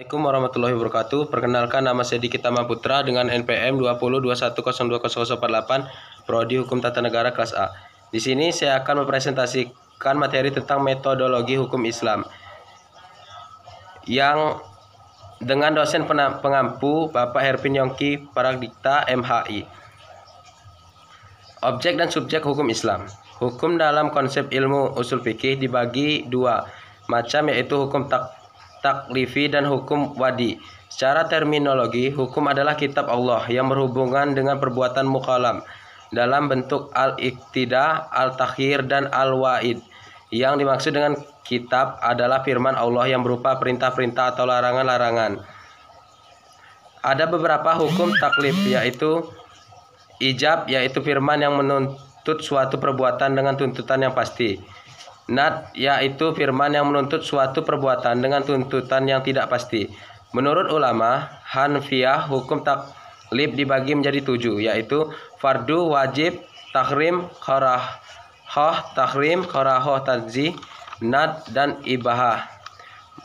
Assalamualaikum warahmatullahi wabarakatuh. Perkenalkan, nama saya Diki Tama Putra dengan NPM 2021020048, Prodi Hukum Tata Negara kelas A. Di sini saya akan mempresentasikan materi tentang metodologi hukum Islam yang dengan dosen pengampu Bapak Herpin Yongki Paragdikta MHI. Objek dan subjek hukum Islam. Hukum dalam konsep ilmu usul fikih dibagi dua macam, yaitu hukum taklifi dan hukum wadi. Secara terminologi, hukum adalah kitab Allah yang berhubungan dengan perbuatan mukallaf dalam bentuk al-iqtida, al-takhir, dan al-wa'id. Yang dimaksud dengan kitab adalah firman Allah yang berupa perintah-perintah atau larangan-larangan. Ada beberapa hukum taklif, yaitu ijab, yaitu firman yang menuntut suatu perbuatan dengan tuntutan yang pasti. Nad, yaitu firman yang menuntut suatu perbuatan dengan tuntutan yang tidak pasti. Menurut ulama Hanafiyah, hukum taklif dibagi menjadi 7, yaitu fardu, wajib, tahrim, karahoh, tanzih, nad, dan ibahah.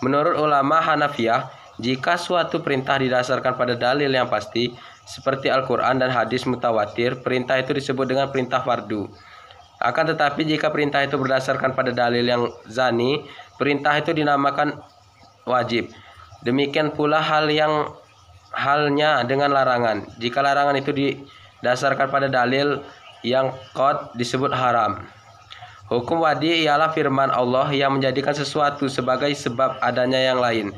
Menurut ulama Hanafiyah, jika suatu perintah didasarkan pada dalil yang pasti, seperti Al-Quran dan hadis mutawatir, perintah itu disebut dengan perintah fardu. Akan tetapi jika perintah itu berdasarkan pada dalil yang zani, perintah itu dinamakan wajib. Demikian pula halnya dengan larangan. Jika larangan itu didasarkan pada dalil yang qat, disebut haram. Hukum wadi ialah firman Allah yang menjadikan sesuatu sebagai sebab adanya yang lain,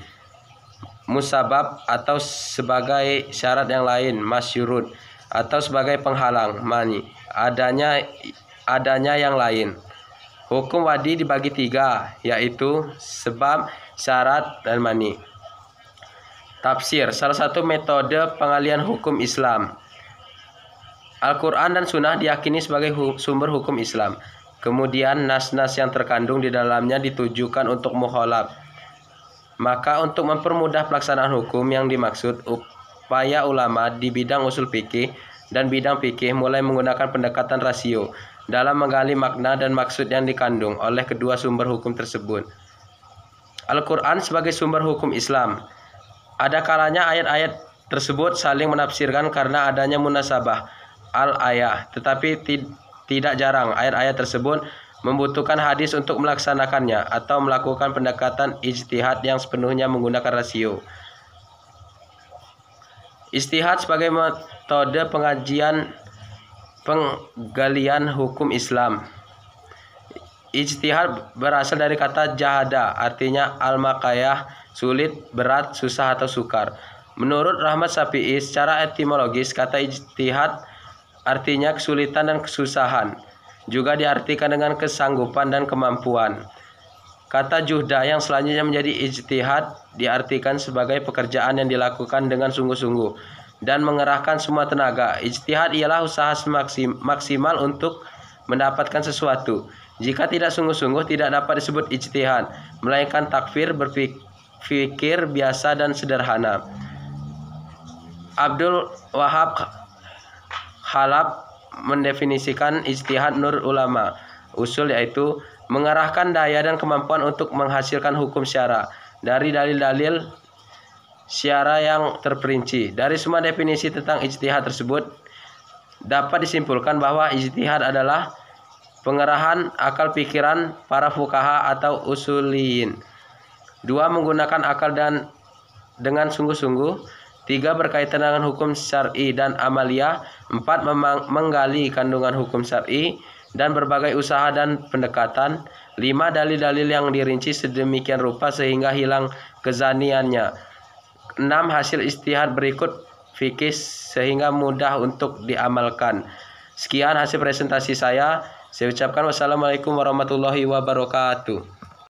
musabab, atau sebagai syarat yang lain, masyurut, atau sebagai penghalang, mani, adanya yang lain. Hukum wadi dibagi 3, yaitu sebab, syarat, dan mani. Tafsir, salah satu metode pengalihan hukum Islam. Al-Quran dan Sunnah diyakini sebagai sumber hukum Islam. Kemudian nas-nas yang terkandung di dalamnya ditujukan untuk mukhalaf. Maka untuk mempermudah pelaksanaan hukum yang dimaksud, upaya ulama di bidang usul fikih dan bidang fikih mulai menggunakan pendekatan rasio dalam menggali makna dan maksud yang dikandung oleh kedua sumber hukum tersebut. Al-Quran sebagai sumber hukum Islam. Ada kalanya ayat-ayat tersebut saling menafsirkan karena adanya munasabah al-ayah, tetapi tidak jarang ayat-ayat tersebut membutuhkan hadis untuk melaksanakannya atau melakukan pendekatan ijtihad yang sepenuhnya menggunakan rasio. Ijtihad sebagai metode penggalian hukum Islam. Ijtihad berasal dari kata jahada, artinya al-makayah, sulit, berat, susah, atau sukar. Menurut Rahmat Syafi'i, secara etimologis kata ijtihad artinya kesulitan dan kesusahan. Juga diartikan dengan kesanggupan dan kemampuan. Kata juhda yang selanjutnya menjadi ijtihad diartikan sebagai pekerjaan yang dilakukan dengan sungguh-sungguh dan mengerahkan semua tenaga. Ijtihad ialah usaha maksimal untuk mendapatkan sesuatu. Jika tidak sungguh-sungguh tidak dapat disebut ijtihad, melainkan takfir, berpikir biasa dan sederhana. Abdul Wahab Khalaf mendefinisikan ijtihad menurut ulama usul, yaitu mengarahkan daya dan kemampuan untuk menghasilkan hukum syara dari dalil-dalil syara yang terperinci. Dari semua definisi tentang ijtihad tersebut dapat disimpulkan bahwa ijtihad adalah pengerahan akal pikiran para fuqaha atau usuliyin. 2. Menggunakan akal dan dengan sungguh-sungguh. 3. Berkaitan dengan hukum syar'i dan amaliyah. 4. Menggali kandungan hukum syar'i dan berbagai usaha dan pendekatan. 5. Dalil-dalil yang dirinci sedemikian rupa sehingga hilang kezaniannya. 6. Hasil ijtihad berikut fikih sehingga mudah untuk diamalkan. Sekian hasil presentasi saya. Saya ucapkan wassalamualaikum warahmatullahi wabarakatuh.